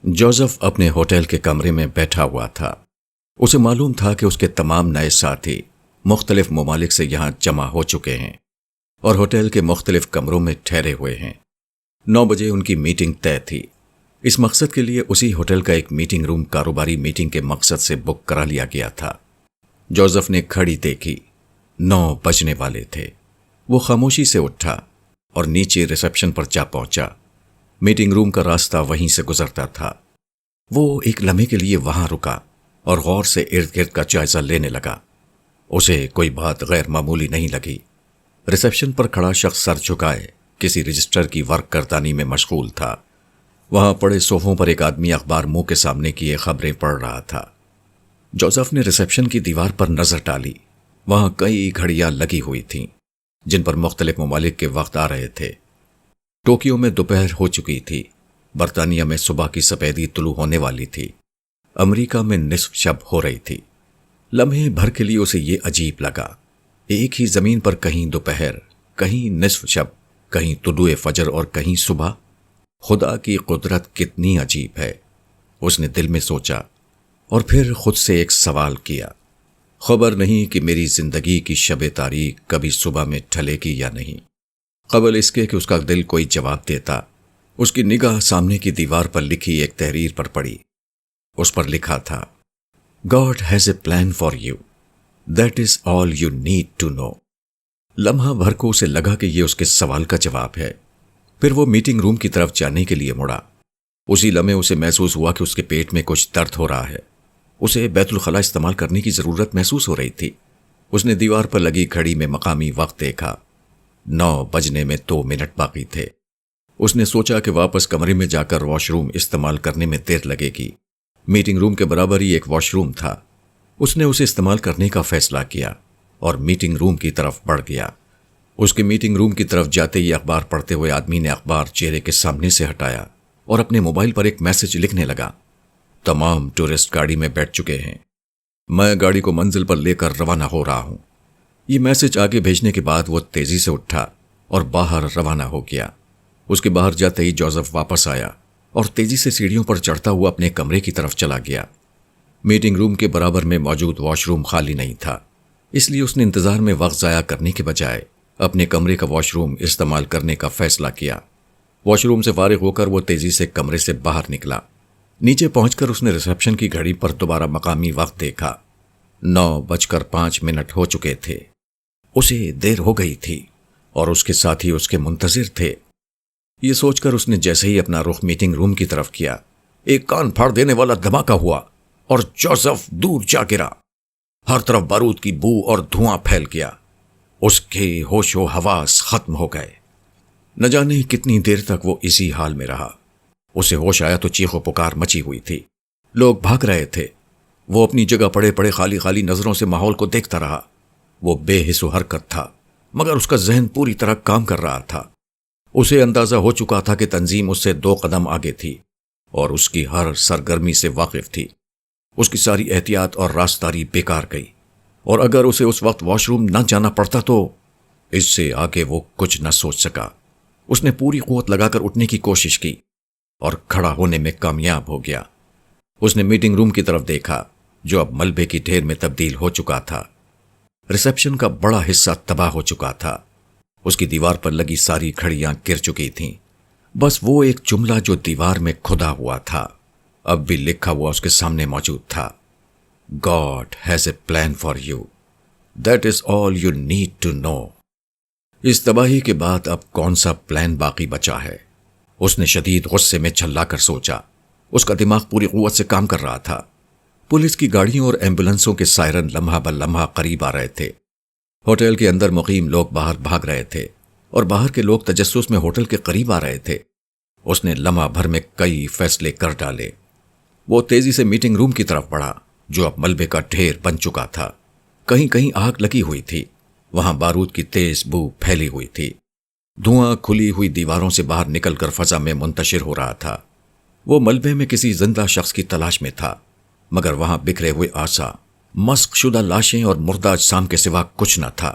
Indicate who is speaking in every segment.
Speaker 1: Joseph اپنے hotel کے کمرے میں بیٹھا ہوا تھا۔ اسے معلوم تھا کہ اس کے تمام نئے ساتھی مختلف ممالک سے یہاں جمع ہو چکے ہیں اور ہوٹل کے مختلف کمروں میں ٹھہرے ہوئے ہیں۔ 9 بجے ان کی میٹنگ طے تھی۔ اس مقصد کے لیے اسی ہوٹل کا ایک میٹنگ روم کاروباری میٹنگ کے مقصد سے بک کرا لیا گیا تھا۔ جوزف نے گھڑی دیکھی، 9 بجنے والے تھے۔ وہ خاموشی سے اٹھا اور نیچے ریسپشن پر جا پہنچا۔ میٹنگ روم کا راستہ وہیں سے گزرتا تھا۔ وہ ایک لمحے کے لیے وہاں رکا اور غور سے ارد گرد کا جائزہ لینے لگا۔ اسے کوئی بات غیر معمولی نہیں لگی۔ ریسپشن پر کھڑا شخص سر جھکائے کسی رجسٹر کی ورک گردانی میں مشغول تھا۔ وہاں پڑے صوفوں پر ایک آدمی اخبار منہ کے سامنے کیے خبریں پڑھ رہا تھا۔ جوزف نے ریسپشن کی دیوار پر نظر ڈالی۔ وہاں کئی گھڑیاں لگی ہوئی تھیں جن پر مختلف ممالک کے وقت آ رہے تھے۔ ٹوکیو میں دوپہر ہو چکی تھی۔ برطانیہ میں صبح کی سفیدی طلوع ہونے والی تھی۔ امریکہ میں نصف شب ہو رہی تھی۔ لمحے بھر کے لیے اسے یہ عجیب لگا، ایک ہی زمین پر کہیں دوپہر، کہیں نصف شب، کہیں طلوع فجر اور کہیں صبح۔ خدا کی قدرت کتنی عجیب ہے، اس نے دل میں سوچا، اور پھر خود سے ایک سوال کیا۔ خبر نہیں کہ میری زندگی کی شب تاریک کبھی صبح میں ڈھلے گی یا نہیں۔ قبل اس کے کہ اس کا دل کوئی جواب دیتا، اس کی نگاہ سامنے کی دیوار پر لکھی ایک تحریر پر پڑی۔ اس پر لکھا تھا، God has a plan for you. That is all you need to know. لمحہ بھر کو اسے لگا کہ یہ اس کے سوال کا جواب ہے۔ پھر وہ میٹنگ روم کی طرف جانے کے لیے مڑا۔ اسی لمحے اسے محسوس ہوا کہ اس کے پیٹ میں کچھ درد ہو رہا ہے۔ اسے بیت الخلاء استعمال کرنے کی ضرورت محسوس ہو رہی تھی۔ اس نے دیوار پر لگی گھڑی میں مقامی وقت دیکھا۔ 9 بجنے میں 2 منٹ باقی تھے۔ اس نے سوچا کہ واپس کمرے میں جا کر واش روم استعمال کرنے میں دیر لگے گی۔ میٹنگ روم کے برابر ہی ایک واش روم تھا۔ اس نے اسے استعمال کرنے کا فیصلہ کیا اور میٹنگ روم کی طرف بڑھ گیا۔ اس کے میٹنگ روم کی طرف جاتے ہی اخبار پڑھتے ہوئے آدمی نے اخبار چہرے کے سامنے سے ہٹایا اور اپنے موبائل پر ایک میسج لکھنے لگا، تمام ٹورسٹ گاڑی میں بیٹھ چکے ہیں، میں گاڑی کو منزل پر لے کر روانہ ہو رہا ہوں۔ یہ میسج آگے بھیجنے کے بعد وہ تیزی سے اٹھا اور باہر روانہ ہو گیا۔ اس کے باہر جاتے ہی جوزف واپس آیا اور تیزی سے سیڑھیوں پر چڑھتا ہوا اپنے کمرے کی طرف چلا گیا۔ میٹنگ روم کے برابر میں موجود واش روم خالی نہیں تھا، اس لیے اس نے انتظار میں وقت ضائع کرنے کے بجائے اپنے کمرے کا واش روم استعمال کرنے کا فیصلہ کیا۔ واش روم سے فارغ ہو کر وہ تیزی سے کمرے سے باہر نکلا۔ نیچے پہنچ کر اس نے ریسپشن کی گھڑی پر دوبارہ مقامی وقت دیکھا۔ 9:05 ہو چکے تھے۔ اسے دیر ہو گئی تھی اور اس کے ساتھی اس کے منتظر تھے۔ یہ سوچ کر اس نے جیسے ہی اپنا رخ میٹنگ روم کی طرف کیا، ایک کان پھاڑ دینے والا دھماکہ ہوا اور جوزف دور جا گرا۔ ہر طرف بارود کی بو اور دھواں پھیل گیا۔ اس کے ہوش و حواس ختم ہو گئے۔ نہ جانے کتنی دیر تک وہ اسی حال میں رہا۔ اسے ہوش آیا تو چیخ و پکار مچی ہوئی تھی۔ لوگ بھاگ رہے تھے۔ وہ اپنی جگہ پڑے پڑے خالی نظروں سے ماحول کو دیکھتا رہا۔ وہ بے حس و حرکت تھا، مگر اس کا ذہن پوری طرح کام کر رہا تھا۔ اسے اندازہ ہو چکا تھا کہ تنظیم اس سے 2 قدم آگے تھی اور اس کی ہر سرگرمی سے واقف تھی۔ اس کی ساری احتیاط اور راستاری بیکار گئی، اور اگر اسے اس وقت واش روم نہ جانا پڑتا تو اس سے آگے وہ کچھ نہ سوچ سکا۔ اس نے پوری قوت لگا کر اٹھنے کی کوشش کی اور کھڑا ہونے میں کامیاب ہو گیا۔ اس نے میٹنگ روم کی طرف دیکھا جو اب ملبے کی ڈھیر میں تبدیل ہو چکا تھا۔ ریسپشن کا بڑا حصہ تباہ ہو چکا تھا۔ اس کی دیوار پر لگی ساری گھڑیاں گر چکی تھیں۔ بس وہ ایک جملہ جو دیوار میں کھدا ہوا تھا اب بھی لکھا ہوا اس کے سامنے موجود تھا، God has a plan for you. That is all you need to know. اس تباہی کے بعد اب کون سا پلان باقی بچا ہے؟ اس نے شدید غصے میں چلا کر سوچا۔ اس کا دماغ پوری قوت سے کام کر رہا تھا۔ پولیس کی گاڑیوں اور ایمبولنسوں کے سائرن لمحہ بہ لمحہ قریب آ رہے تھے۔ ہوٹل کے اندر مقیم لوگ باہر بھاگ رہے تھے اور باہر کے لوگ تجسس میں ہوٹل کے قریب آ رہے تھے۔ اس نے لمحہ بھر میں کئی فیصلے کر ڈالے۔ وہ تیزی سے میٹنگ روم کی طرف بڑھا جو اب ملبے کا ڈھیر بن چکا تھا۔ کہیں کہیں آگ لگی ہوئی تھی، وہاں بارود کی تیز بو پھیلی ہوئی تھی۔ دھواں کھلی ہوئی دیواروں سے باہر نکل کر فضا میں منتشر ہو رہا تھا۔ وہ ملبے میں کسی زندہ شخص کی تلاش میں تھا، مگر وہاں بکھرے ہوئے آسا، مسخ شدہ لاشیں اور مردہ اجسام کے سوا کچھ نہ تھا۔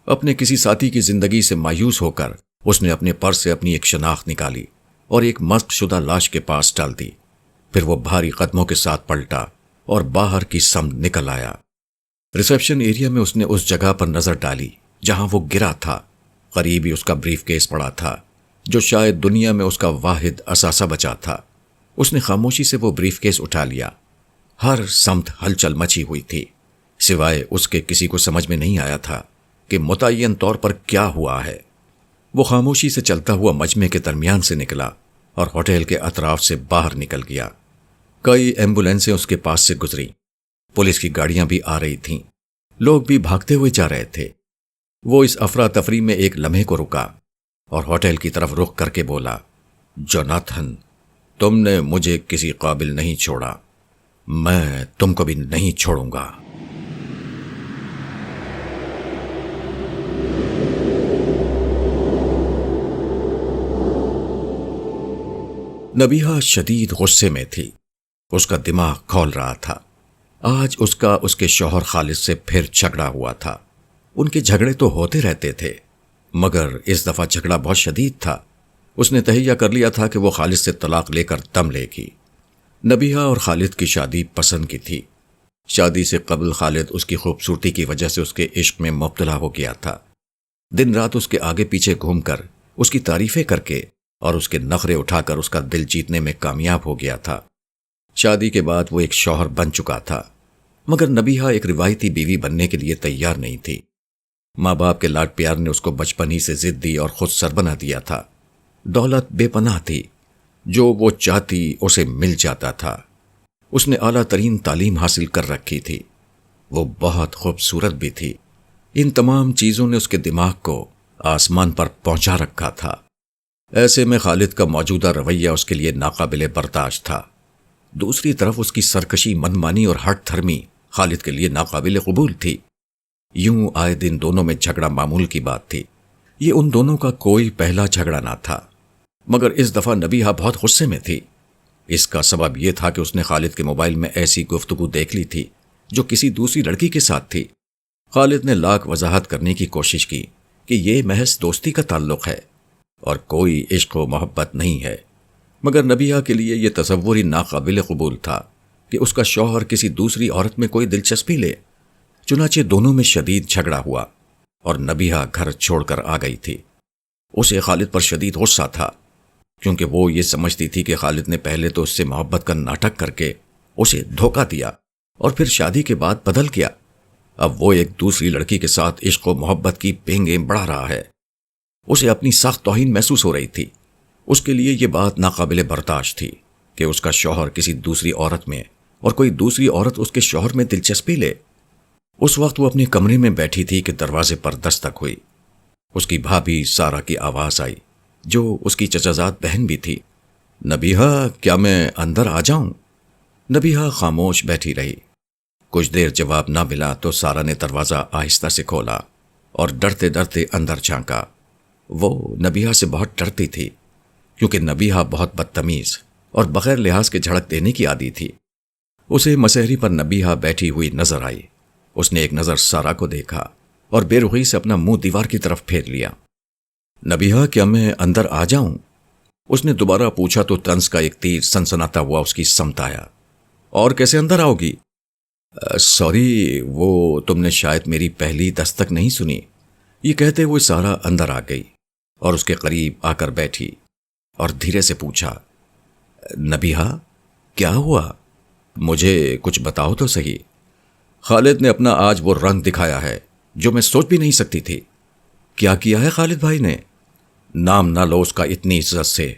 Speaker 1: اپنے کسی ساتھی کی زندگی سے مایوس ہو کر اس نے اپنے پرس سے اپنی ایک شناخت نکالی اور ایک مسخ شدہ لاش کے پاس ڈال دی۔ پھر وہ بھاری قدموں کے ساتھ پلٹا اور باہر کی سمت نکل آیا۔ ریسیپشن ایریا میں اس نے اس جگہ پر نظر ڈالی جہاں وہ گرا تھا۔ قریب ہی اس کا بریف کیس پڑا تھا جو شاید دنیا میں اس کا واحد اثاثہ بچا تھا۔ اس نے خاموشی سے وہ بریف کیس اٹھا لیا۔ ہر سمت ہلچل مچی ہوئی تھی، سوائے اس کے کسی کو سمجھ میں نہیں آیا تھا کہ متعین طور پر کیا ہوا ہے۔ وہ خاموشی سے چلتا ہوا مجمع کے درمیان سے نکلا اور ہوٹل کے اطراف سے باہر نکل گیا۔ کئی ایمبولینسیں اس کے پاس سے گزری، پولیس کی گاڑیاں بھی آ رہی تھیں، لوگ بھی بھاگتے ہوئے جا رہے تھے۔ وہ اس افراتفری میں ایک لمحے کو رکا اور ہوٹل کی طرف رخ کر کے بولا، جوناتھن، تم نے مجھے کسی قابل نہیں چھوڑا، میں تم کو بھی نہیں چھوڑوں گا۔ نبیہہ شدید غصے میں تھی، اس کا دماغ کھول رہا تھا۔ آج اس کے شوہر خالد سے پھر جھگڑا ہوا تھا۔ ان کے جھگڑے تو ہوتے رہتے تھے، مگر اس دفعہ جھگڑا بہت شدید تھا۔ اس نے تہیہ کر لیا تھا کہ وہ خالد سے طلاق لے کر دم لے گی۔ نبیہہ اور خالد کی شادی پسند کی تھی۔ شادی سے قبل خالد اس کی خوبصورتی کی وجہ سے اس کے عشق میں مبتلا ہو گیا تھا۔ دن رات اس کے آگے پیچھے گھوم کر، اس کی تعریفیں کر کے اور اس کے نخرے اٹھا کر اس کا دل جیتنے میں کامیاب ہو گیا تھا۔ شادی کے بعد وہ ایک شوہر بن چکا تھا، مگر نبیہہ ایک روایتی بیوی بننے کے لیے تیار نہیں تھی۔ ماں باپ کے لاڈ پیار نے اس کو بچپن ہی سے ضدی اور خود سر بنا دیا تھا۔ دولت بے پناہ تھی، جو وہ چاہتی اسے مل جاتا تھا۔ اس نے اعلیٰ ترین تعلیم حاصل کر رکھی تھی، وہ بہت خوبصورت بھی تھی۔ ان تمام چیزوں نے اس کے دماغ کو آسمان پر پہنچا رکھا تھا۔ ایسے میں خالد کا موجودہ رویہ اس کے لیے ناقابل برداشت تھا۔ دوسری طرف اس کی سرکشی، منمانی اور ہٹ دھرمی خالد کے لیے ناقابل قبول تھی۔ یوں آئے دن دونوں میں جھگڑا معمول کی بات تھی۔ یہ ان دونوں کا کوئی پہلا جھگڑا نہ تھا، مگر اس دفعہ نبیہہ بہت غصے میں تھی۔ اس کا سبب یہ تھا کہ اس نے خالد کے موبائل میں ایسی گفتگو دیکھ لی تھی جو کسی دوسری لڑکی کے ساتھ تھی۔ خالد نے لاکھ وضاحت کرنے کی کوشش کی کہ یہ محض دوستی کا تعلق ہے اور کوئی عشق و محبت نہیں ہے، مگر نبیہہ کے لیے یہ تصور ہی ناقابل قبول تھا کہ اس کا شوہر کسی دوسری عورت میں کوئی دلچسپی لے۔ چنانچہ دونوں میں شدید جھگڑا ہوا اور نبیہہ گھر چھوڑ کر آ گئی تھی۔ اسے خالد پر شدید غصہ تھا، کیونکہ وہ یہ سمجھتی تھی کہ خالد نے پہلے تو اس سے محبت کا ناٹک کر کے اسے دھوکہ دیا اور پھر شادی کے بعد بدل گیا۔ اب وہ ایک دوسری لڑکی کے ساتھ عشق و محبت کی پینگیں بڑھا رہا ہے۔ اسے اپنی سخت توہین محسوس ہو رہی تھی۔ اس کے لیے یہ بات ناقابل برداشت تھی کہ اس کا شوہر کسی دوسری عورت میں اور کوئی دوسری عورت اس کے شوہر میں دلچسپی لے۔ اس وقت وہ اپنے کمرے میں بیٹھی تھی کہ دروازے پر دستک ہوئی۔ اس کی بھابھی سارا کی آواز آئی، جو اس کی چچازاد بہن بھی تھی۔ نبیہہ، کیا میں اندر آ جاؤں؟ نبیہہ خاموش بیٹھی رہی۔ کچھ دیر جواب نہ ملا تو سارا نے دروازہ آہستہ سے کھولا اور ڈرتے ڈرتے اندر جھانکا۔ وہ نبیہہ سے بہت ڈرتی تھی، کیونکہ نبیہہ بہت بدتمیز اور بغیر لحاظ کے جھڑک دینے کی عادی تھی۔ اسے مسحری پر نبیہہ بیٹھی ہوئی نظر آئی۔ اس نے ایک نظر سارا کو دیکھا اور بے رخی سے اپنا منہ دیوار کی طرف پھیر لیا۔ نبیہہ، کیا میں اندر آ جاؤں؟ اس نے دوبارہ پوچھا تو طنز کا ایک تیر سنسناتا ہوا اس کی سمت آیا۔ اور کیسے اندر آؤ گی؟ سوری، وہ تم نے شاید میری پہلی دستک نہیں سنی۔ یہ کہتے ہوئے سارا اندر آ گئی اور اس کے قریب آ کر بیٹھی اور دھیرے سے پوچھا، نبیہہ، کیا ہوا؟ مجھے کچھ بتاؤ تو صحیح۔ خالد نے اپنا آج وہ رنگ دکھایا ہے جو میں سوچ بھی نہیں سکتی تھی۔ کیا کیا ہے خالد بھائی نے؟ نام نہ لو اس کا اتنی عزت سے۔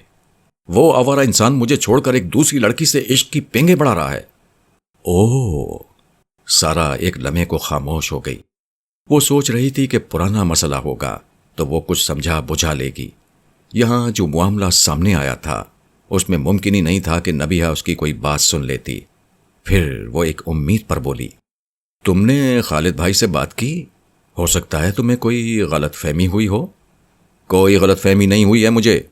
Speaker 1: وہ آوارہ انسان مجھے چھوڑ کر ایک دوسری لڑکی سے عشق کی پینگیں بڑھا رہا ہے۔ اوہ! سارا ایک لمحے کو خاموش ہو گئی۔ وہ سوچ رہی تھی کہ پرانا مسئلہ ہوگا تو وہ کچھ سمجھا بجھا لے گی۔ یہاں جو معاملہ سامنے آیا تھا اس میں ممکن ہی نہیں تھا کہ نبیہہ اس کی کوئی بات سن لیتی۔ پھر وہ ایک امید پر بولی، تم نے خالد بھائی سے بات کی؟ ہو سکتا ہے تمہیں کوئی غلط فہمی ہوئی ہو۔ کوئی غلط فہمی نہیں ہوئی ہے مجھے۔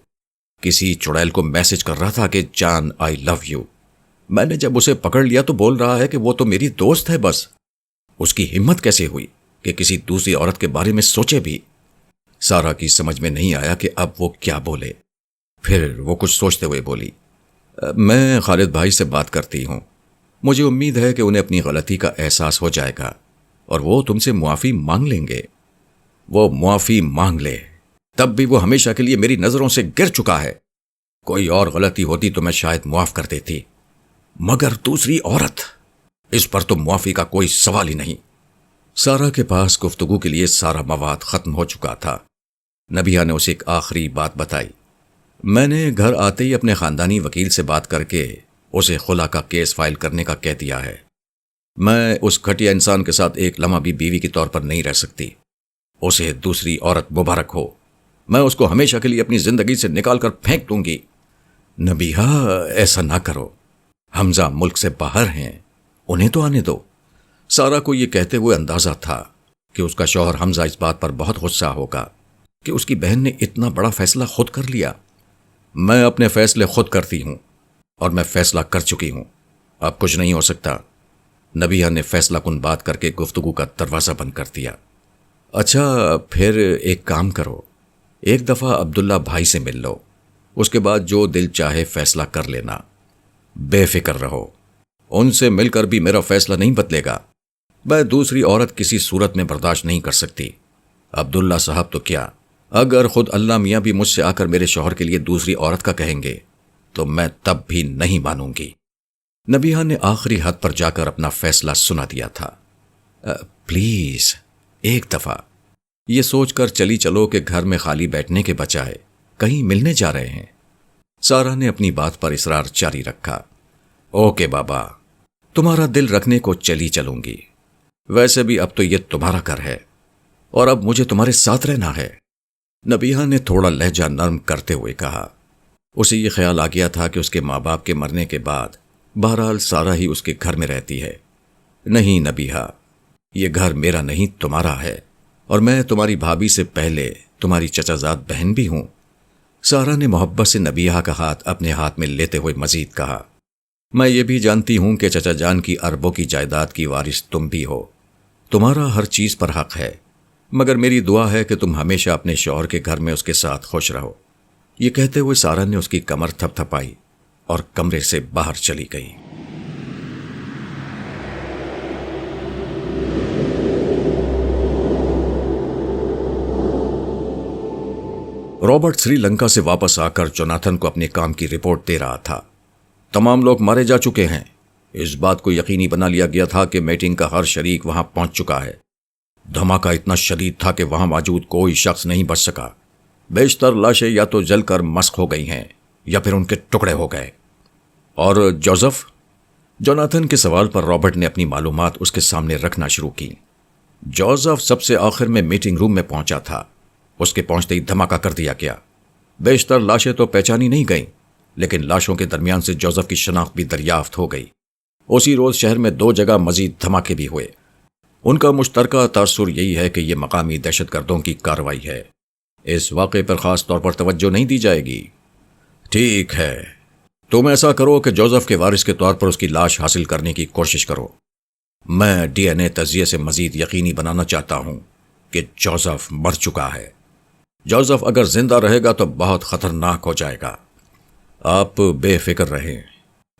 Speaker 1: کسی چڑیل کو میسج کر رہا تھا کہ جان آئی لو یو۔ میں نے جب اسے پکڑ لیا تو بول رہا ہے کہ وہ تو میری دوست ہے بس۔ اس کی ہمت کیسے ہوئی کہ کسی دوسری عورت کے بارے میں سوچے بھی؟ سارا کی سمجھ میں نہیں آیا کہ اب وہ کیا بولے۔ پھر وہ کچھ سوچتے ہوئے بولی، میں خالد بھائی سے بات کرتی ہوں. مجھے امید ہے کہ انہیں اپنی غلطی کا احساس ہو جائے گا اور وہ تم سے معافی مانگ لیں گے. وہ معافی مانگ لے، تب بھی وہ ہمیشہ کے لیے میری نظروں سے گر چکا ہے. کوئی اور غلطی ہوتی تو میں شاید معاف کر دیتی، مگر دوسری عورت، اس پر تو معافی کا کوئی سوال ہی نہیں. سارا کے پاس گفتگو کے لیے سارا مواد ختم ہو چکا تھا. نبیہ نے اسے ایک آخری بات بتائی. میں نے گھر آتے ہی اپنے خاندانی وکیل سے بات کر کے اسے خلا کا کیس فائل کرنے کا کہہ دیا ہے. میں اس گھٹیا انسان کے ساتھ ایک لمحہ بھی بیوی کے طور پر نہیں رہ سکتی. اسے دوسری عورت مبارک ہو. میں اس کو ہمیشہ کے لیے اپنی زندگی سے نکال کر پھینک دوں گی. نبیہ ایسا نہ کرو، حمزہ ملک سے باہر ہیں، انہیں تو آنے دو. سارا کو یہ کہتے ہوئے اندازہ تھا کہ اس کا شوہر حمزہ اس بات پر بہت غصہ ہوگا کہ اس کی بہن نے اتنا بڑا فیصلہ خود کر لیا. میں اپنے فیصلے خود کرتی ہوں اور میں فیصلہ کر چکی ہوں، اب کچھ نہیں ہو سکتا. نبیہ نے فیصلہ کن بات کر کے گفتگو کا دروازہ بند کر دیا. اچھا پھر ایک کام کرو، ایک دفعہ عبداللہ بھائی سے مل لو، اس کے بعد جو دل چاہے فیصلہ کر لینا. بے فکر رہو، ان سے مل کر بھی میرا فیصلہ نہیں بدلے گا. میں دوسری عورت کسی صورت میں برداشت نہیں کر سکتی. عبداللہ صاحب تو کیا، اگر خود اللہ میاں بھی مجھ سے آ کر میرے شوہر کے لیے دوسری عورت کا کہیں گے تو میں تب بھی نہیں مانوں گی. نبیہ نے آخری حد پر جا کر اپنا فیصلہ سنا دیا تھا. پلیز ایک دفعہ یہ سوچ کر چلی چلو کہ گھر میں خالی بیٹھنے کے بجائے کہیں ملنے جا رہے ہیں. سارا نے اپنی بات پر اصرار جاری رکھا. اوکے بابا، تمہارا دل رکھنے کو چلی چلوں گی. ویسے بھی اب تو یہ تمہارا گھر ہے اور اب مجھے تمہارے ساتھ رہنا ہے. نبیہ نے تھوڑا لہجہ نرم کرتے ہوئے کہا. اسے یہ خیال آ گیا تھا کہ اس کے ماں باپ کے مرنے کے بعد بہرحال سارا ہی اس کے گھر میں رہتی ہے. نہیں نبیہ، یہ گھر میرا نہیں تمہارا ہے، اور میں تمہاری بھابھی سے پہلے تمہاری چچا زاد بہن بھی ہوں. سارا نے محبت سے نبیہ کا ہاتھ اپنے ہاتھ میں لیتے ہوئے مزید کہا. میں یہ بھی جانتی ہوں کہ چچا جان کی اربوں کی جائیداد کی وارث تم بھی ہو. تمہارا ہر چیز پر حق ہے، مگر میری دعا ہے کہ تم ہمیشہ اپنے شوہر کے گھر میں اس کے ساتھ خوش رہو. یہ کہتے ہوئے سارا نے اس کی کمر تھپ تھپائی اور کمرے سے باہر چلی گئی. رابرٹ سری لنکا سے واپس آ کر جوناتھن کو اپنے کام کی رپورٹ دے رہا تھا. تمام لوگ مارے جا چکے ہیں. اس بات کو یقینی بنا لیا گیا تھا کہ میٹنگ کا ہر شریک وہاں پہنچ چکا ہے. دھماکہ اتنا شدید تھا کہ وہاں موجود کوئی شخص نہیں بچ سکا. بیشتر لاشیں یا تو جل کر مسخ ہو گئی ہیں یا پھر ان کے ٹکڑے ہو گئے. اور جوزف؟ جوناتھن کے سوال پر رابرٹ نے اپنی معلومات اس کے سامنے رکھنا شروع کی. جوزف سب سے آخر میں میٹنگ روم میں پہنچا تھا. اس کے پہنچتے ہی دھماکہ کر دیا گیا. بیشتر لاشیں تو پہچانی نہیں گئیں، لیکن لاشوں کے درمیان سے جوزف کی شناخت بھی دریافت ہو گئی. اسی روز شہر میں 2 جگہ مزید دھماکے بھی ہوئے. ان کا مشترکہ تاثر یہی ہے کہ یہ مقامی دہشت گردوں کی کارروائی ہے. اس واقعے پر خاص طور پر توجہ نہیں دی جائے گی. ٹھیک ہے، تم ایسا کرو کہ جوزف کے وارث کے طور پر اس کی لاش حاصل کرنے کی کوشش کرو. میں ڈی این اے تجزیے سے مزید یقینی بنانا چاہتا ہوں کہ جوزف مر چکا ہے. جوزف اگر زندہ رہے گا تو بہت خطرناک ہو جائے گا. آپ بے فکر رہیں،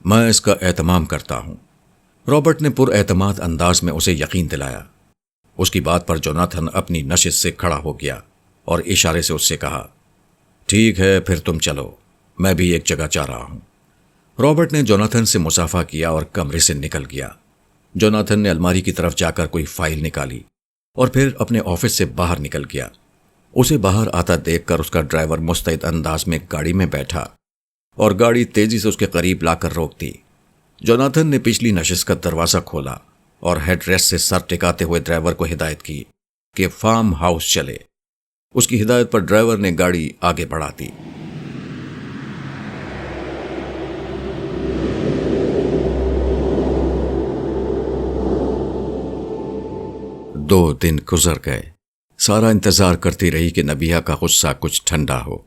Speaker 1: میں اس کا اہتمام کرتا ہوں. رابرٹ نے پر اعتماد انداز میں اسے یقین دلایا. اس کی بات پر جوناتھن اپنی نشست سے کھڑا ہو گیا اور اشارے سے اس سے کہا. ٹھیک ہے، پھر تم چلو، میں بھی ایک جگہ جا رہا ہوں. رابرٹ نے جوناتھن سے مصافحہ کیا اور کمرے سے نکل گیا. جوناتھن نے الماری کی طرف جا کر کوئی فائل نکالی اور پھر اپنے آفس سے باہر نکل گیا. اسے باہر آتا دیکھ کر اس کا ڈرائیور مستعد انداز میں گاڑی میں بیٹھا اور گاڑی تیزی سے اس کے قریب لا کر روک دی. جوناتھن نے پچھلی نشست کا دروازہ کھولا اور ہیڈ ریسٹ سے سر ٹکاتے ہوئے ڈرائیور کو ہدایت کی کہ فارم ہاؤس چلے. اس کی ہدایت پر ڈرائیور نے گاڑی آگے بڑھا دی. دو دن گزر گئے. سارا انتظار کرتی رہی کہ نبیہ کا غصہ کچھ ٹھنڈا ہو،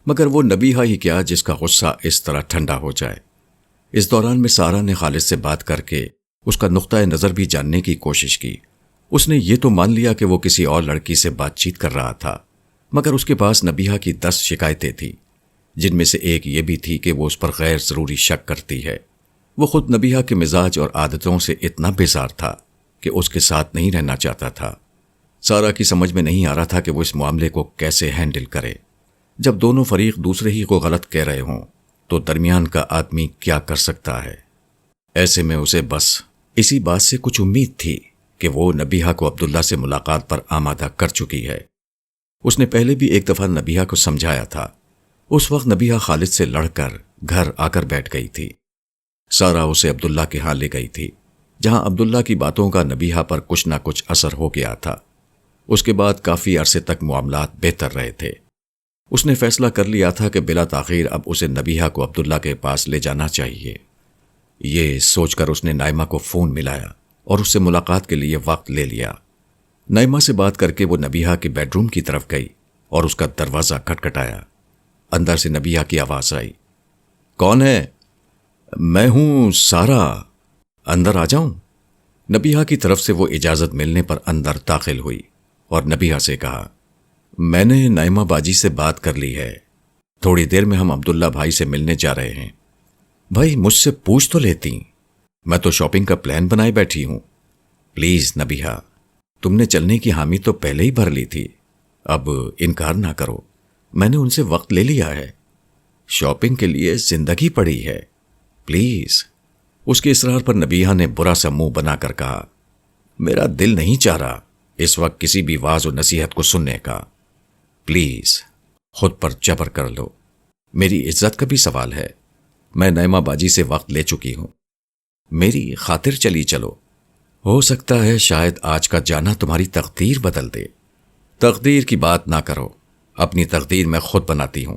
Speaker 1: مگر وہ نبیہ ہی کیا جس کا غصہ اس طرح ٹھنڈا ہو جائے. اس دوران میں سارا نے خالد سے بات کر کے اس کا نقطۂ نظر بھی جاننے کی کوشش کی. اس نے یہ تو مان لیا کہ وہ کسی اور لڑکی سے بات چیت کر رہا تھا، مگر اس کے پاس نبیہ کی 10 شکایتیں تھیں. جن میں سے ایک یہ بھی تھی کہ وہ اس پر غیر ضروری شک کرتی ہے۔ وہ خود نبیہہ کے مزاج اور عادتوں سے اتنا بیزار تھا کہ اس کے ساتھ نہیں رہنا چاہتا تھا۔ سارا کی سمجھ میں نہیں آ رہا تھا کہ وہ اس معاملے کو کیسے ہینڈل کرے۔ جب دونوں فریق دوسرے ہی کو غلط کہہ رہے ہوں تو درمیان کا آدمی کیا کر سکتا ہے؟ ایسے میں اسے بس اسی بات سے کچھ امید تھی کہ وہ نبیہہ کو عبداللہ سے ملاقات پر آمادہ کر چکی ہے۔ اس نے پہلے بھی ایک دفعہ نبیہہ کو سمجھایا تھا۔ اس وقت نبیہہ خالد سے لڑ کر گھر آ کر بیٹھ گئی تھی۔ سارا اسے عبداللہ کے ہاں لے گئی تھی، جہاں عبداللہ کی باتوں کا نبیہہ پر کچھ نہ کچھ اثر ہو گیا تھا۔ اس کے بعد کافی عرصے تک معاملات بہتر رہے تھے۔ اس نے فیصلہ کر لیا تھا کہ بلا تاخیر اب اسے نبیہہ کو عبداللہ کے پاس لے جانا چاہیے۔ یہ سوچ کر اس نے نائمہ کو فون ملایا اور اس سے ملاقات کے لیے وقت لے لیا۔ نائمہ سے بات کر کے وہ نبیہہ کے بیڈ روم کی طرف گئی اور اس کا دروازہ کھٹکھٹایا۔ اندر سے نبیہہ کی آواز آئی، کون ہے؟ میں ہوں سارا، اندر آ جاؤں؟ نبیہہ کی طرف سے وہ اجازت ملنے پر اندر داخل ہوئی اور نبیہہ سے کہا، میں نے نائمہ باجی سے بات کر لی ہے، تھوڑی دیر میں ہم عبداللہ بھائی سے ملنے جا رہے ہیں۔ بھائی مجھ سے پوچھ تو لیتی، میں تو شاپنگ کا پلان بنائے بیٹھی ہوں۔ پلیز نبیہہ، تم نے چلنے کی حامی تو پہلے ہی بھر لی تھی، اب انکار نہ کرو، میں نے ان سے وقت لے لیا ہے، شاپنگ کے لیے زندگی پڑی ہے، پلیز۔ اس کے اصرار پر نبیہہ نے برا سا منہ بنا کر کہا، میرا دل نہیں چاہ رہا اس وقت کسی بھی واعظ و نصیحت کو سننے کا، پلیز خود پر جبر کر لو، میری عزت کا بھی سوال ہے، میں نائمہ باجی سے وقت لے چکی ہوں، میری خاطر چلی چلو، ہو سکتا ہے شاید آج کا جانا تمہاری تقدیر بدل دے۔ تقدیر کی بات نہ کرو، اپنی تقدیر میں خود بناتی ہوں،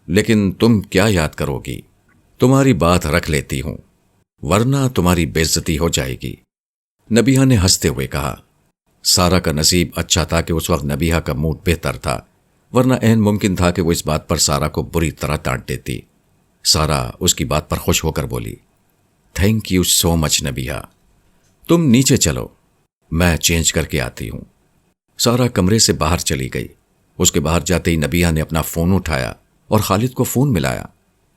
Speaker 1: لیکن تم کیا یاد کرو گی؟ تمہاری بات رکھ لیتی ہوں، ورنہ تمہاری بے عزتی ہو جائے گی۔ نبیہہ نے ہنستے ہوئے کہا۔ سارا کا نصیب اچھا تھا کہ اس وقت نبیہہ کا موڈ بہتر تھا، ورنہ عین ممکن تھا کہ وہ اس بات پر سارا کو بری طرح ڈانٹ دیتی۔ سارا اس کی بات پر خوش ہو کر بولی، تھینک یو سو مچ نبیہہ، تم نیچے چلو، میں چینج کر کے آتی ہوں۔ سارا کمرے سے باہر چلی گئی۔ اس کے باہر جاتے ہی نبیہہ نے اپنا فون اٹھایا اور خالد کو فون ملایا۔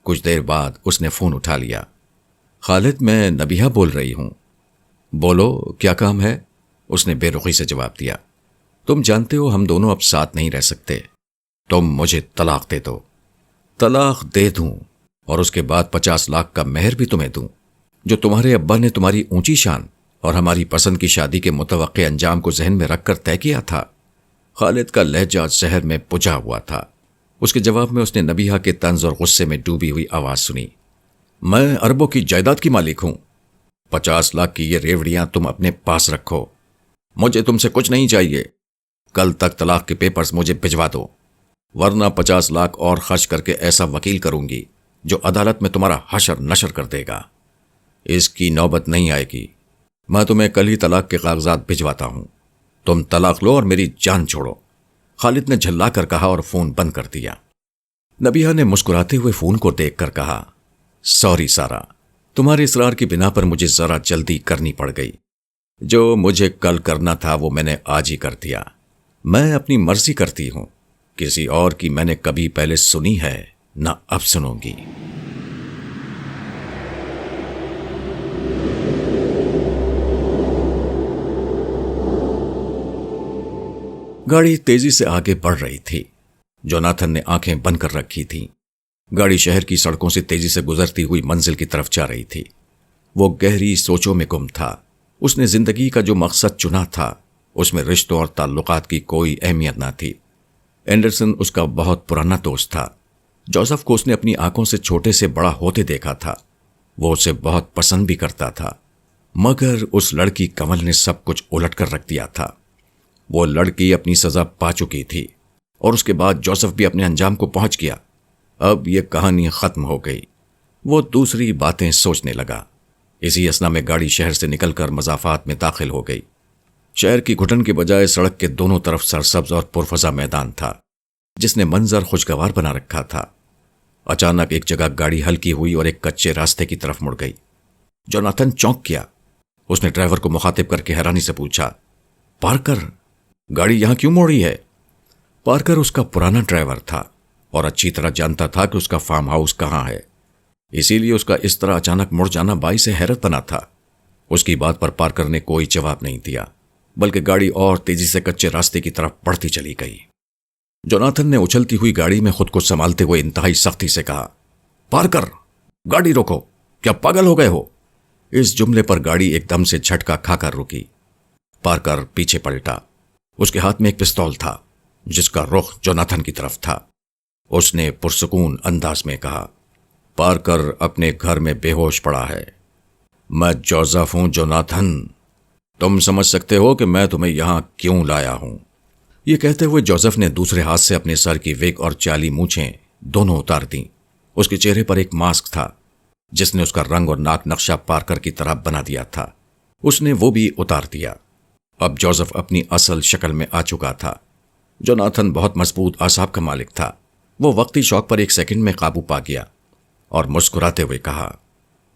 Speaker 1: کچھ دیر بعد اس نے فون اٹھا لیا۔ خالد، میں نبیہہ بول رہی ہوں۔ بولو، کیا کام ہے؟ اس نے بے رخی سے جواب دیا۔ تم جانتے ہو ہم دونوں اب ساتھ نہیں رہ سکتے، تم مجھے طلاق دے دو۔ طلاق دے دوں اور اس کے بعد 50 لاکھ کا مہر بھی تمہیں دوں، جو تمہارے ابا نے تمہاری اونچی شان اور ہماری پسند کی شادی کے متوقع انجام کو ذہن میں رکھ کر طے کیا تھا۔ خالد کا لہجہ زہر میں پجا ہوا تھا۔ اس کے جواب میں اس نے نبیہہ کے طنز اور غصے میں ڈوبی ہوئی آواز سنی۔ میں اربوں کی جائیداد کی مالک ہوں، 50 لاکھ کی یہ ریوڑیاں تم اپنے پاس رکھو، مجھے تم سے کچھ نہیں چاہیے۔ کل تک طلاق کے پیپرز مجھے بھجوا دو، ورنہ 50 لاکھ اور خرچ کر کے ایسا وکیل کروں گی جو عدالت میں تمہارا حشر نشر کر دے گا۔ اس کی نوبت نہیں آئے گی، میں تمہیں کل ہی طلاق کے کاغذات بھجواتا ہوں، تم طلاق لو اور میری جان چھوڑو۔ خالد نے جھلا کر کہا اور فون بند کر دیا۔ نبیہہ نے مسکراتے ہوئے فون کو دیکھ کر کہا، سوری سارا، تمہارے اصرار کی بنا پر مجھے ذرا جلدی کرنی پڑ گئی، جو مجھے کل کرنا تھا وہ میں نے آج ہی کر دیا۔ میں اپنی مرضی کرتی ہوں، کسی اور کی میں نے کبھی پہلے سنی ہے نہ اب سنوں گی۔ گاڑی تیزی سے آگے بڑھ رہی تھی۔ جوناتھن نے آنکھیں بند کر رکھی تھیں۔ گاڑی شہر کی سڑکوں سے تیزی سے گزرتی ہوئی منزل کی طرف جا رہی تھی۔ وہ گہری سوچوں میں گم تھا۔ اس نے زندگی کا جو مقصد چنا تھا اس میں رشتوں اور تعلقات کی کوئی اہمیت نہ تھی۔ اینڈرسن اس کا بہت پرانا دوست تھا۔ جوزف کو اس نے اپنی آنکھوں سے چھوٹے سے بڑا ہوتے دیکھا تھا۔ وہ اسے بہت پسند بھی کرتا تھا، مگر اس لڑکی کمل نے سب کچھ الٹ کر رکھ دیا تھا۔ وہ لڑکی اپنی سزا پا چکی تھی اور اس کے بعد جوزف بھی اپنے انجام کو پہنچ گیا۔ اب یہ کہانی ختم ہو گئی۔ وہ دوسری باتیں سوچنے لگا۔ اسی اثنا میں گاڑی شہر سے نکل کر مضافات میں داخل ہو گئی۔ شہر کی گھٹن کے بجائے سڑک کے دونوں طرف سرسبز اور پرفضا میدان تھا، جس نے منظر خوشگوار بنا رکھا تھا۔ اچانک ایک جگہ گاڑی ہلکی ہوئی اور ایک کچے راستے کی طرف مڑ گئی۔ جوناتھن چونک گیا۔ اس نے ڈرائیور کو مخاطب کر کے حیرانی سے پوچھا، پارکر، گاڑی یہاں کیوں موڑی ہے؟ پارکر اس کا پرانا ڈرائیور تھا۔ اور اچھی طرح جانتا تھا کہ اس کا فارم ہاؤس کہاں ہے، اسی لیے اس کا اس طرح اچانک مڑ جانا باعث حیرت بنا تھا۔ اس کی بات پر پارکر نے کوئی جواب نہیں دیا، بلکہ گاڑی اور تیزی سے کچے راستے کی طرف بڑھتی چلی گئی۔ جوناتھن نے اچھلتی ہوئی گاڑی میں خود کو سنبھالتے ہوئے انتہائی سختی سے کہا، پارکر، گاڑی روکو، کیا پاگل ہو گئے ہو؟ اس جملے پر گاڑی ایک دم سے جھٹکا کھا کر رکی۔ پارکر پیچھے پلٹا۔ اس کے ہاتھ میں ایک پستول تھا جس کا رخ جوناتھن کی طرف تھا۔ اس نے پرسکون انداز میں کہا، پارکر اپنے گھر میں بے ہوش پڑا ہے۔ میں جوزف ہوں جوناتھن، تم سمجھ سکتے ہو کہ میں تمہیں یہاں کیوں لایا ہوں۔ یہ کہتے ہوئے جوزف نے دوسرے ہاتھ سے اپنے سر کی وگ اور چالی مونچھیں دونوں اتار دیں۔ اس کے چہرے پر ایک ماسک تھا جس نے اس کا رنگ اور ناک نقشہ پارکر کی طرح بنا دیا تھا۔ اس نے وہ بھی اتار دیا۔ اب جوزف اپنی اصل شکل میں آ چکا تھا۔ جوناتھن بہت مضبوط اعصاب کا مالک تھا۔ وہ وقتی شوق پر ایک سیکنڈ میں قابو پا گیا اور مسکراتے ہوئے کہا،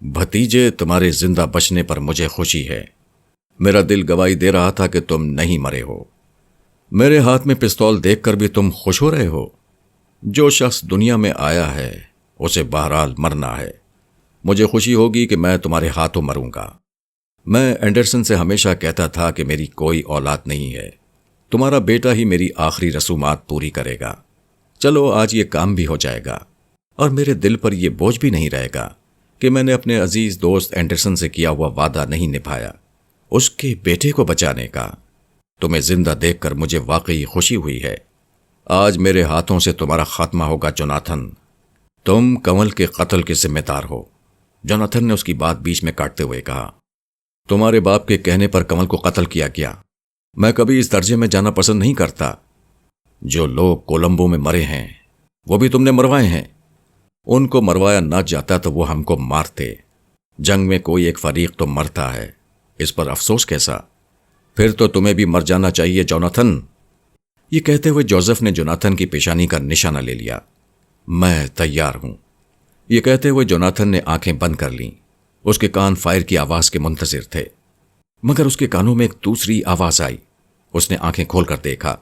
Speaker 1: بھتیجے، تمہارے زندہ بچنے پر مجھے خوشی ہے۔ میرا دل گواہی دے رہا تھا کہ تم نہیں مرے ہو۔ میرے ہاتھ میں پستول دیکھ کر بھی تم خوش ہو رہے ہو؟ جو شخص دنیا میں آیا ہے اسے بہرحال مرنا ہے۔ مجھے خوشی ہوگی کہ میں تمہارے ہاتھوں مروں گا۔ میں اینڈرسن سے ہمیشہ کہتا تھا کہ میری کوئی اولاد نہیں ہے، تمہارا بیٹا ہی میری آخری رسومات پوری کرے گا۔ چلو آج یہ کام بھی ہو جائے گا اور میرے دل پر یہ بوجھ بھی نہیں رہے گا کہ میں نے اپنے عزیز دوست اینڈرسن سے کیا ہوا وعدہ نہیں نبھایا، اس کے بیٹے کو بچانے کا۔ تمہیں زندہ دیکھ کر مجھے واقعی خوشی ہوئی ہے۔ آج میرے ہاتھوں سے تمہارا خاتمہ ہوگا جوناتھن۔ تم کنول کے قتل کے ذمہ دار ہو۔ جوناتھن نے اس کی بات بیچ میں کاٹتے ہوئے کہا، تمہارے باپ کے کہنے پر کنول کو قتل کیا گیا۔ میں کبھی اس درجے میں جانا پسند نہیں کرتا۔ جو لوگ کولمبو میں مرے ہیں وہ بھی تم نے مروائے ہیں۔ ان کو مروایا نہ جاتا تو وہ ہم کو مارتے۔ جنگ میں کوئی ایک فریق تو مرتا ہے، اس پر افسوس کیسا؟ پھر تو تمہیں بھی مر جانا چاہیے جوناتھن۔ یہ کہتے ہوئے جوزف نے جوناتھن کی پیشانی کا نشانہ لے لیا۔ میں تیار ہوں۔ یہ کہتے ہوئے جوناتھن نے آنکھیں بند کر لیں۔ اس کے کان فائر کی آواز کے منتظر تھے، مگر اس کے کانوں میں ایک دوسری آواز آئی۔ اس نے آنکھیں کھول کر دیکھا۔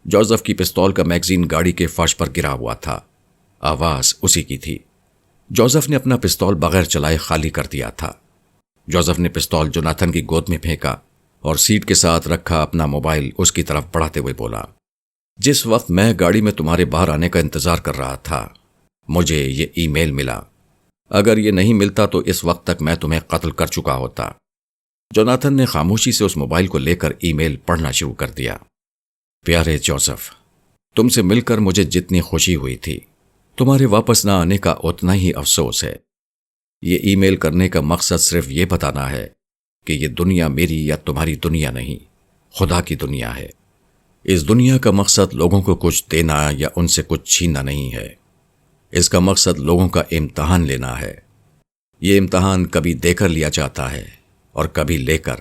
Speaker 1: جوزف کی پستول کا میگزین گاڑی کے فرش پر گرا ہوا تھا۔ آواز اسی کی تھی۔ جوزف نے اپنا پستول بغیر چلائے خالی کر دیا تھا۔ جوزف نے پستول جوناتھن کی گود میں پھینکا اور سیٹ کے ساتھ رکھا اپنا موبائل اس کی طرف بڑھاتے ہوئے بولا، جس وقت میں گاڑی میں تمہارے باہر آنے کا انتظار کر رہا تھا مجھے یہ ای میل ملا۔ اگر یہ نہیں ملتا تو اس وقت تک میں تمہیں قتل کر چکا ہوتا۔ جوناتھن نے خاموشی سے اس موبائل کو لے کر ای میل پڑھنا شروع کر دیا۔ پیارے جوزف، تم سے مل کر مجھے جتنی خوشی ہوئی تھی، تمہارے واپس نہ آنے کا اتنا ہی افسوس ہے۔ یہ ای میل کرنے کا مقصد صرف یہ بتانا ہے کہ یہ دنیا میری یا تمہاری دنیا نہیں، خدا کی دنیا ہے۔ اس دنیا کا مقصد لوگوں کو کچھ دینا یا ان سے کچھ چھیننا نہیں ہے۔ اس کا مقصد لوگوں کا امتحان لینا ہے۔ یہ امتحان کبھی دے کر لیا جاتا ہے اور کبھی لے کر،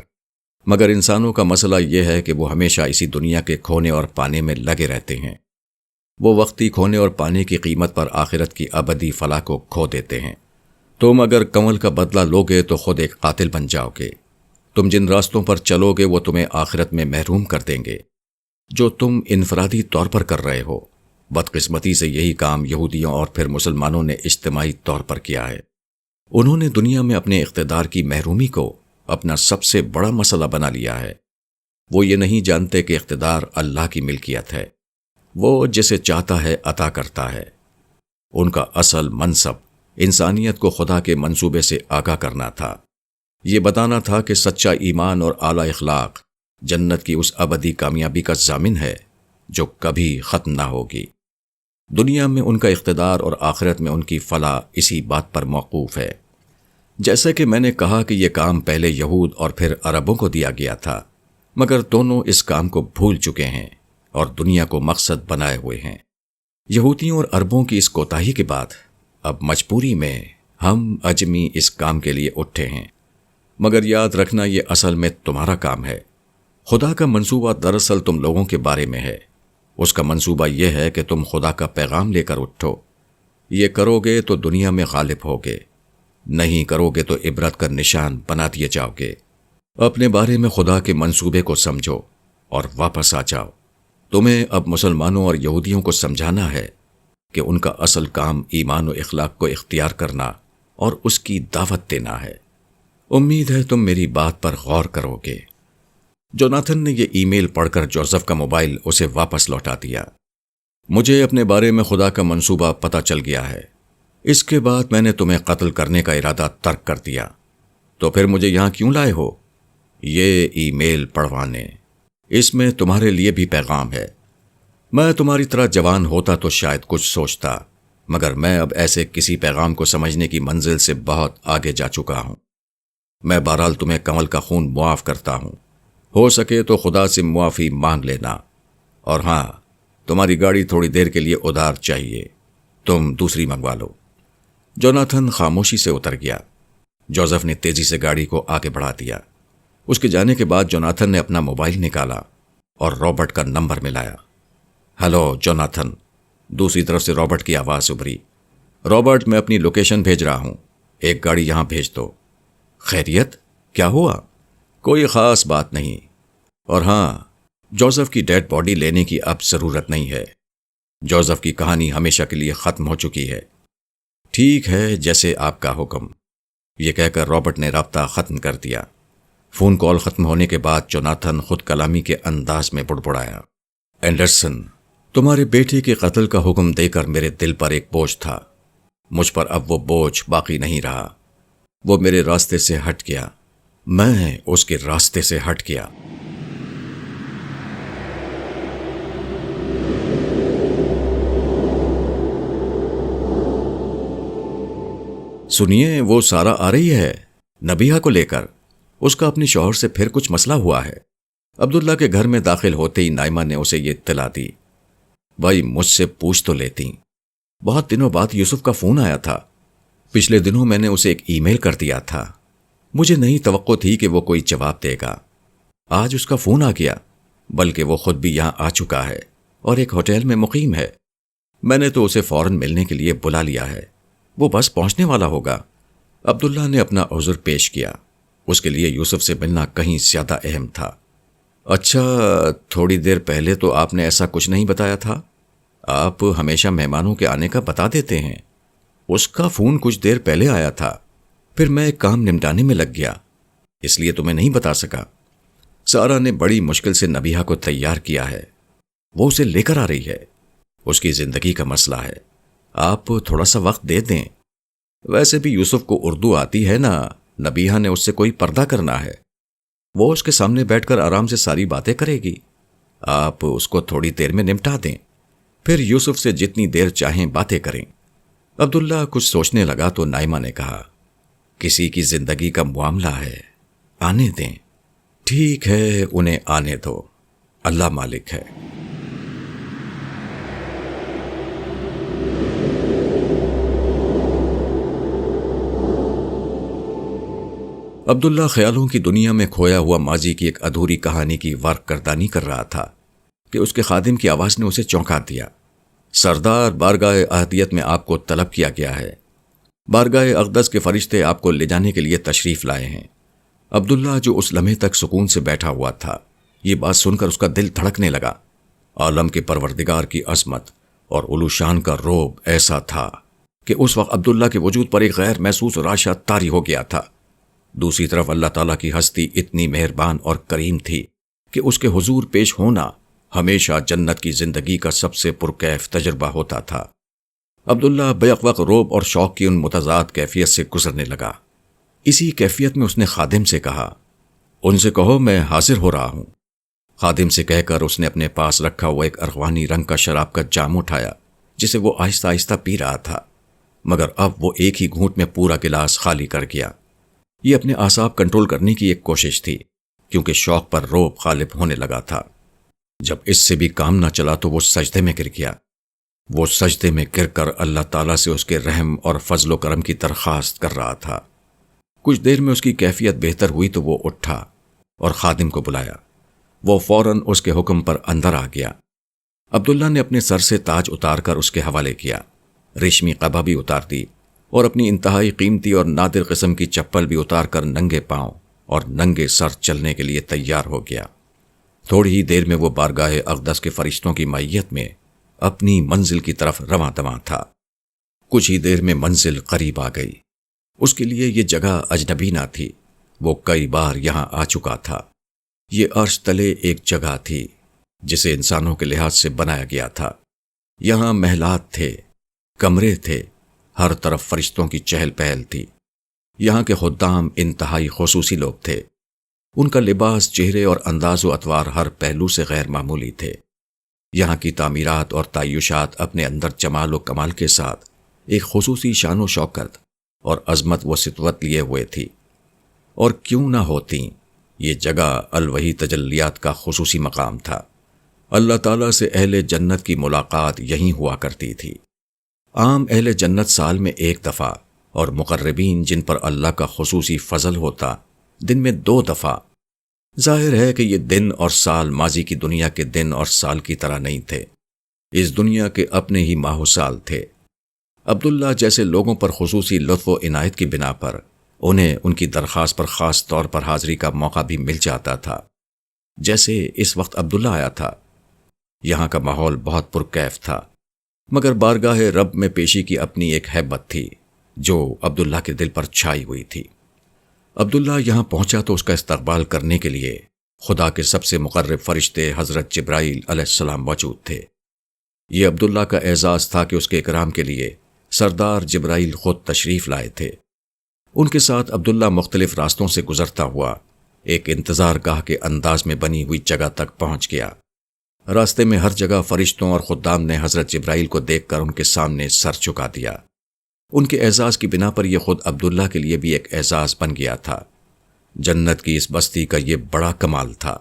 Speaker 1: مگر انسانوں کا مسئلہ یہ ہے کہ وہ ہمیشہ اسی دنیا کے کھونے اور پانے میں لگے رہتے ہیں۔ وہ وقتی کھونے اور پانے کی قیمت پر آخرت کی ابدی فلاح کو کھو دیتے ہیں۔ تم اگر کنول کا بدلہ لوگے تو خود ایک قاتل بن جاؤ گے۔ تم جن راستوں پر چلو گے وہ تمہیں آخرت میں محروم کر دیں گے۔ جو تم انفرادی طور پر کر رہے ہو، بدقسمتی سے یہی کام یہودیوں اور پھر مسلمانوں نے اجتماعی طور پر کیا ہے۔ انہوں نے دنیا میں اپنے اقتدار کی محرومی کو اپنا سب سے بڑا مسئلہ بنا لیا ہے۔ وہ یہ نہیں جانتے کہ اقتدار اللہ کی ملکیت ہے، وہ جسے چاہتا ہے عطا کرتا ہے۔ ان کا اصل منصب انسانیت کو خدا کے منصوبے سے آگاہ کرنا تھا۔ یہ بتانا تھا کہ سچا ایمان اور اعلی اخلاق جنت کی اس ابدی کامیابی کا ضامن ہے جو کبھی ختم نہ ہوگی۔ دنیا میں ان کا اقتدار اور آخرت میں ان کی فلاح اسی بات پر موقوف ہے۔ جیسے کہ میں نے کہا کہ یہ کام پہلے یہود اور پھر عربوں کو دیا گیا تھا، مگر دونوں اس کام کو بھول چکے ہیں اور دنیا کو مقصد بنائے ہوئے ہیں۔ یہودیوں اور عربوں کی اس کوتاہی کے بعد اب مجبوری میں ہم اجمی اس کام کے لیے اٹھے ہیں۔ مگر یاد رکھنا یہ اصل میں تمہارا کام ہے۔ خدا کا منصوبہ دراصل تم لوگوں کے بارے میں ہے۔ اس کا منصوبہ یہ ہے کہ تم خدا کا پیغام لے کر اٹھو۔ یہ کرو گے تو دنیا میں غالب ہوگے، نہیں کرو گے تو عبرت کا نشان بنا دیے جاؤ گے۔ اپنے بارے میں خدا کے منصوبے کو سمجھو اور واپس آ جاؤ۔ تمہیں اب مسلمانوں اور یہودیوں کو سمجھانا ہے کہ ان کا اصل کام ایمان و اخلاق کو اختیار کرنا اور اس کی دعوت دینا ہے۔ امید ہے تم میری بات پر غور کرو گے۔ جوناتھن نے یہ ای میل پڑھ کر جوزف کا موبائل اسے واپس لوٹا دیا۔ مجھے اپنے بارے میں خدا کا منصوبہ پتہ چل گیا ہے۔ اس کے بعد میں نے تمہیں قتل کرنے کا ارادہ ترک کر دیا۔ تو پھر مجھے یہاں کیوں لائے ہو؟ یہ ای میل پڑھوانے۔ اس میں تمہارے لیے بھی پیغام ہے۔ میں تمہاری طرح جوان ہوتا تو شاید کچھ سوچتا، مگر میں اب ایسے کسی پیغام کو سمجھنے کی منزل سے بہت آگے جا چکا ہوں۔ میں بہرحال تمہیں کمل کا خون معاف کرتا ہوں۔ ہو سکے تو خدا سے معافی مانگ لینا۔ اور ہاں، تمہاری گاڑی تھوڑی دیر کے لیے ادھار چاہیے، تم دوسری منگوا لو۔ جوناتھن خاموشی سے اتر گیا۔ جوزف نے تیزی سے گاڑی کو آگے بڑھا دیا۔ اس کے جانے کے بعد جوناتھن نے اپنا موبائل نکالا اور رابرٹ کا نمبر ملایا۔ ہلو جوناتھن، دوسری طرف سے رابرٹ کی آواز ابھری۔ رابرٹ، میں اپنی لوکیشن بھیج رہا ہوں، ایک گاڑی یہاں بھیج دو۔ خیریت؟ کیا ہوا؟ کوئی خاص بات نہیں، اور ہاں، جوزف کی ڈیڈ باڈی لینے کی اب ضرورت نہیں ہے۔ جوزف کی کہانی ہمیشہ کے لیے ختم ہو چکی ہے۔ ٹھیک ہے، جیسے آپ کا حکم۔ یہ کہہ کر رابرٹ نے رابطہ ختم کر دیا۔ فون کال ختم ہونے کے بعد جوناتھن خود کلامی کے انداز میں بڑبڑایا۔ اینڈرسن، تمہارے بیٹے کے قتل کا حکم دے کر میرے دل پر ایک بوجھ تھا۔ مجھ پر اب وہ بوجھ باقی نہیں رہا۔ وہ میرے راستے سے ہٹ گیا، میں اس کے راستے سے ہٹ گیا۔ سنیے، وہ سارا آ رہی ہے نبیہہ کو لے کر۔ اس کا اپنے شوہر سے پھر کچھ مسئلہ ہوا ہے۔ عبداللہ کے گھر میں داخل ہوتے ہی نائمہ نے اسے یہ اطلاع دی۔ بھائی، مجھ سے پوچھ تو لیتی۔ بہت دنوں بعد یوسف کا فون آیا تھا۔ پچھلے دنوں میں نے اسے ایک ای میل کر دیا تھا۔ مجھے نہیں توقع تھی کہ وہ کوئی جواب دے گا۔ آج اس کا فون آ گیا، بلکہ وہ خود بھی یہاں آ چکا ہے اور ایک ہوٹل میں مقیم ہے۔ میں نے تو اسے فوراً ملنے کے لیے بلا لیا ہے، وہ بس پہنچنے والا ہوگا۔ عبداللہ نے اپنا عذر پیش کیا۔ اس کے لیے یوسف سے ملنا کہیں زیادہ اہم تھا۔ اچھا، تھوڑی دیر پہلے تو آپ نے ایسا کچھ نہیں بتایا تھا۔ آپ ہمیشہ مہمانوں کے آنے کا بتا دیتے ہیں۔ اس کا فون کچھ دیر پہلے آیا تھا، پھر میں ایک کام نمٹانے میں لگ گیا، اس لیے تمہیں نہیں بتا سکا۔ سارا نے بڑی مشکل سے نبیہہ کو تیار کیا ہے، وہ اسے لے کر آ رہی ہے۔ اس کی زندگی کا مسئلہ ہے، آپ تھوڑا سا وقت دے دیں۔ ویسے بھی یوسف کو اردو آتی ہے نا، نبیہہ نے اس سے کوئی پردہ کرنا ہے، وہ اس کے سامنے بیٹھ کر آرام سے ساری باتیں کرے گی۔ آپ اس کو تھوڑی دیر میں نمٹا دیں، پھر یوسف سے جتنی دیر چاہیں باتیں کریں۔ عبداللہ کچھ سوچنے لگا تو نائمہ نے کہا، کسی کی زندگی کا معاملہ ہے، آنے دیں۔ ٹھیک ہے، انہیں آنے دو، اللہ مالک ہے۔ عبداللہ خیالوں کی دنیا میں کھویا ہوا ماضی کی ایک ادھوری کہانی کی ورق گردانی کر رہا تھا کہ اس کے خادم کی آواز نے اسے چونکا دیا۔ سردار، بارگاہ احدیت میں آپ کو طلب کیا گیا ہے۔ بارگاہ اقدس کے فرشتے آپ کو لے جانے کے لیے تشریف لائے ہیں۔ عبداللہ، جو اس لمحے تک سکون سے بیٹھا ہوا تھا، یہ بات سن کر اس کا دل دھڑکنے لگا۔ عالم کے پروردگار کی عظمت اور علوشان کا رعب ایسا تھا کہ اس وقت عبداللہ کے وجود پر ایک غیر محسوس راشہ طاری ہو گیا تھا۔ دوسری طرف اللہ تعالیٰ کی ہستی اتنی مہربان اور کریم تھی کہ اس کے حضور پیش ہونا ہمیشہ جنت کی زندگی کا سب سے پرکیف تجربہ ہوتا تھا۔ عبداللہ بیک وقت رعب اور شوق کی ان متضاد کیفیت سے گزرنے لگا۔ اسی کیفیت میں اس نے خادم سے کہا، ان سے کہو میں حاضر ہو رہا ہوں۔ خادم سے کہہ کر اس نے اپنے پاس رکھا ہوا ایک ارغوانی رنگ کا شراب کا جام اٹھایا، جسے وہ آہستہ آہستہ پی رہا تھا، مگر اب وہ ایک ہی گھونٹ میں پورا گلاس خالی کر گیا۔ یہ اپنے اعصاب کنٹرول کرنے کی ایک کوشش تھی، کیونکہ شوق پر رعب غالب ہونے لگا تھا۔ جب اس سے بھی کام نہ چلا تو وہ سجدے میں گر گیا۔ وہ سجدے میں گر کر اللہ تعالیٰ سے اس کے رحم اور فضل و کرم کی درخواست کر رہا تھا۔ کچھ دیر میں اس کی کیفیت بہتر ہوئی تو وہ اٹھا اور خادم کو بلایا۔ وہ فوراً اس کے حکم پر اندر آ گیا۔ عبداللہ نے اپنے سر سے تاج اتار کر اس کے حوالے کیا، ریشمی قبا بھی اتار دی اور اپنی انتہائی قیمتی اور نادر قسم کی چپل بھی اتار کر ننگے پاؤں اور ننگے سر چلنے کے لیے تیار ہو گیا۔ تھوڑی ہی دیر میں وہ بارگاہ اقدس کے فرشتوں کی معیت میں اپنی منزل کی طرف رواں دواں تھا۔ کچھ ہی دیر میں منزل قریب آ گئی۔ اس کے لیے یہ جگہ اجنبی نہ تھی، وہ کئی بار یہاں آ چکا تھا۔ یہ عرش تلے ایک جگہ تھی جسے انسانوں کے لحاظ سے بنایا گیا تھا۔ یہاں محلات تھے، کمرے تھے، ہر طرف فرشتوں کی چہل پہل تھی۔ یہاں کے خدام انتہائی خصوصی لوگ تھے۔ ان کا لباس، چہرے اور انداز و اطوار ہر پہلو سے غیر معمولی تھے۔ یہاں کی تعمیرات اور تعیشات اپنے اندر جمال و کمال کے ساتھ ایک خصوصی شان و شوکت اور عظمت و سطوت لیے ہوئے تھی۔ اور کیوں نہ ہوتی، یہ جگہ الوحی تجلیات کا خصوصی مقام تھا۔ اللہ تعالیٰ سے اہل جنت کی ملاقات یہیں ہوا کرتی تھی۔ عام اہل جنت سال میں ایک دفعہ، اور مقربین جن پر اللہ کا خصوصی فضل ہوتا دن میں 2 دفعہ۔ ظاہر ہے کہ یہ دن اور سال ماضی کی دنیا کے دن اور سال کی طرح نہیں تھے، اس دنیا کے اپنے ہی ماہ و سال تھے۔ عبداللہ جیسے لوگوں پر خصوصی لطف و عنایت کی بنا پر انہیں ان کی درخواست پر خاص طور پر حاضری کا موقع بھی مل جاتا تھا۔ جیسے اس وقت عبداللہ آیا تھا۔ یہاں کا ماحول بہت پرکیف تھا، مگر بارگاہ رب میں پیشی کی اپنی ایک ہیبت تھی جو عبداللہ کے دل پر چھائی ہوئی تھی۔ عبداللہ یہاں پہنچا تو اس کا استقبال کرنے کے لیے خدا کے سب سے مقرب فرشتے حضرت جبرائیل علیہ السلام موجود تھے۔ یہ عبداللہ کا اعزاز تھا کہ اس کے اکرام کے لیے سردار جبرائیل خود تشریف لائے تھے۔ ان کے ساتھ عبداللہ مختلف راستوں سے گزرتا ہوا ایک انتظار گاہ کے انداز میں بنی ہوئی جگہ تک پہنچ گیا۔ راستے میں ہر جگہ فرشتوں اور خدام نے حضرت جبرائیل کو دیکھ کر ان کے سامنے سر جھکا دیا۔ ان کے اعزاز کی بنا پر یہ خود عبداللہ کے لیے بھی ایک اعزاز بن گیا تھا۔ جنت کی اس بستی کا یہ بڑا کمال تھا۔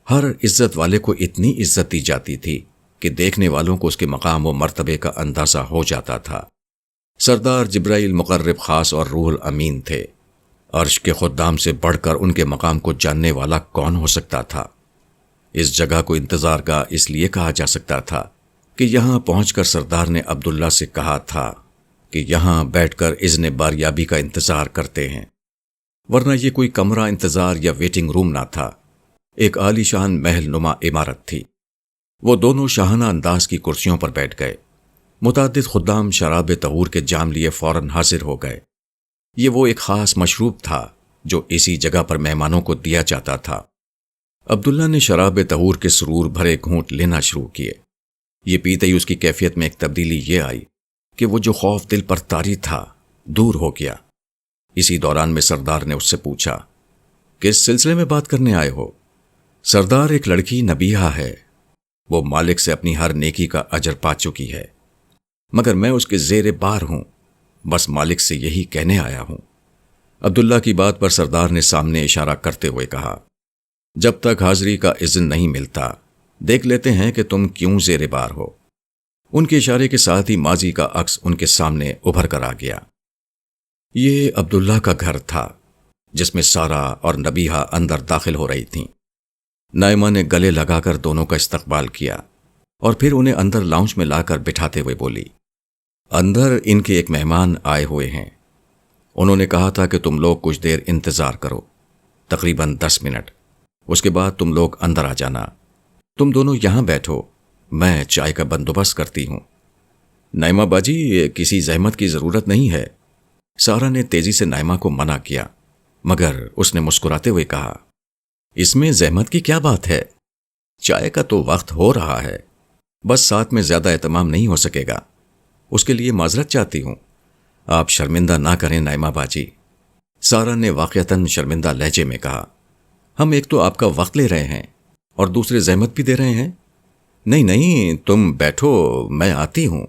Speaker 1: ہر عزت والے کو اتنی عزت دی جاتی تھی کہ دیکھنے والوں کو اس کے مقام و مرتبے کا اندازہ ہو جاتا تھا۔ سردار جبرائیل مقرب خاص اور روح الامین تھے۔ عرش کے خدام سے بڑھ کر ان کے مقام کو جاننے والا کون ہو سکتا تھا؟ اس جگہ کو انتظار گاہ اس لیے کہا جا سکتا تھا کہ یہاں پہنچ کر سردار نے عبداللہ سے کہا تھا کہ یہاں بیٹھ کر اذن باریابی کا انتظار کرتے ہیں، ورنہ یہ کوئی کمرہ انتظار یا ویٹنگ روم نہ تھا، ایک عالی شان محل نما عمارت تھی۔ وہ دونوں شاہانہ انداز کی کرسیوں پر بیٹھ گئے۔ متعدد خدام شراب طہور کے جام لیے فوراً حاضر ہو گئے۔ یہ وہ ایک خاص مشروب تھا جو اسی جگہ پر مہمانوں کو دیا جاتا تھا۔ عبداللہ نے شراب طہور کے سرور بھرے گھونٹ لینا شروع کیے۔ یہ پیتے ہی اس کی کیفیت میں ایک تبدیلی یہ آئی کہ وہ جو خوف دل پر طاری تھا دور ہو گیا۔ اسی دوران میں سردار نے اس سے پوچھا، کس سلسلے میں بات کرنے آئے ہو؟ سردار، ایک لڑکی نبیہہ ہے، وہ مالک سے اپنی ہر نیکی کا اجر پا چکی ہے، مگر میں اس کے زیر بار ہوں، بس مالک سے یہی کہنے آیا ہوں۔ عبداللہ کی بات پر سردار نے سامنے اشارہ کرتے ہوئے کہا، جب تک حاضری کا اذن نہیں ملتا دیکھ لیتے ہیں کہ تم کیوں زیر بار ہو۔ ان کے اشارے کے ساتھ ہی ماضی کا عکس ان کے سامنے ابھر کر آ گیا۔ یہ عبداللہ کا گھر تھا جس میں سارا اور نبیہہ اندر داخل ہو رہی تھیں۔ نائمہ نے گلے لگا کر دونوں کا استقبال کیا اور پھر انہیں اندر لاؤنج میں لا کر بٹھاتے ہوئے بولی، اندر ان کے ایک مہمان آئے ہوئے ہیں، انہوں نے کہا تھا کہ تم لوگ کچھ دیر انتظار کرو، تقریباً 10 منٹ، اس کے بعد تم لوگ اندر آ جانا۔ تم دونوں یہاں بیٹھو، میں چائے کا بندوبست کرتی ہوں۔ نائمہ باجی، کسی زحمت کی ضرورت نہیں ہے۔ سارا نے تیزی سے نائمہ کو منع کیا، مگر اس نے مسکراتے ہوئے کہا، اس میں زحمت کی کیا بات ہے؟ چائے کا تو وقت ہو رہا ہے، بس ساتھ میں زیادہ اہتمام نہیں ہو سکے گا، اس کے لیے معذرت چاہتی ہوں۔ آپ شرمندہ نہ کریں نائمہ باجی، سارا نے واقعتاً شرمندہ لہجے میں کہا، ہم ایک تو آپ کا وقت لے رہے ہیں اور دوسرے زحمت بھی دے رہے ہیں۔ نہیں نہیں، تم بیٹھو، میں آتی ہوں۔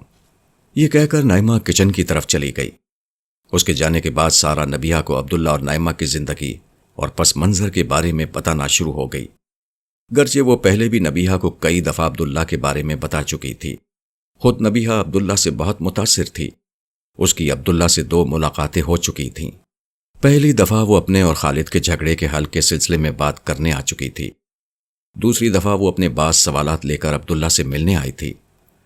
Speaker 1: یہ کہہ کر نائمہ کچن کی طرف چلی گئی۔ اس کے جانے کے بعد سارا نبیہہ کو عبداللہ اور نائمہ کی زندگی اور پس منظر کے بارے میں بتانا شروع ہو گئی، گرچہ وہ پہلے بھی نبیہہ کو کئی دفعہ عبداللہ کے بارے میں بتا چکی تھی۔ خود نبیہہ عبداللہ سے بہت متاثر تھی۔ اس کی عبداللہ سے 2 ملاقاتیں ہو چکی تھیں۔ پہلی دفعہ وہ اپنے اور خالد کے جھگڑے کے حل کے سلسلے میں بات کرنے آ چکی تھی۔ دوسری دفعہ وہ اپنے بعض سوالات لے کر عبداللہ سے ملنے آئی تھی،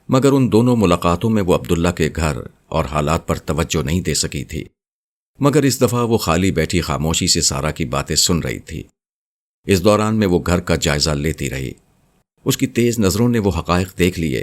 Speaker 1: مگر ان دونوں ملاقاتوں میں وہ عبداللہ کے گھر اور حالات پر توجہ نہیں دے سکی تھی، مگر اس دفعہ وہ خالی بیٹھی خاموشی سے سارا کی باتیں سن رہی تھی۔ اس دوران میں وہ گھر کا جائزہ لیتی رہی۔ اس کی تیز نظروں نے وہ حقائق دیکھ لیے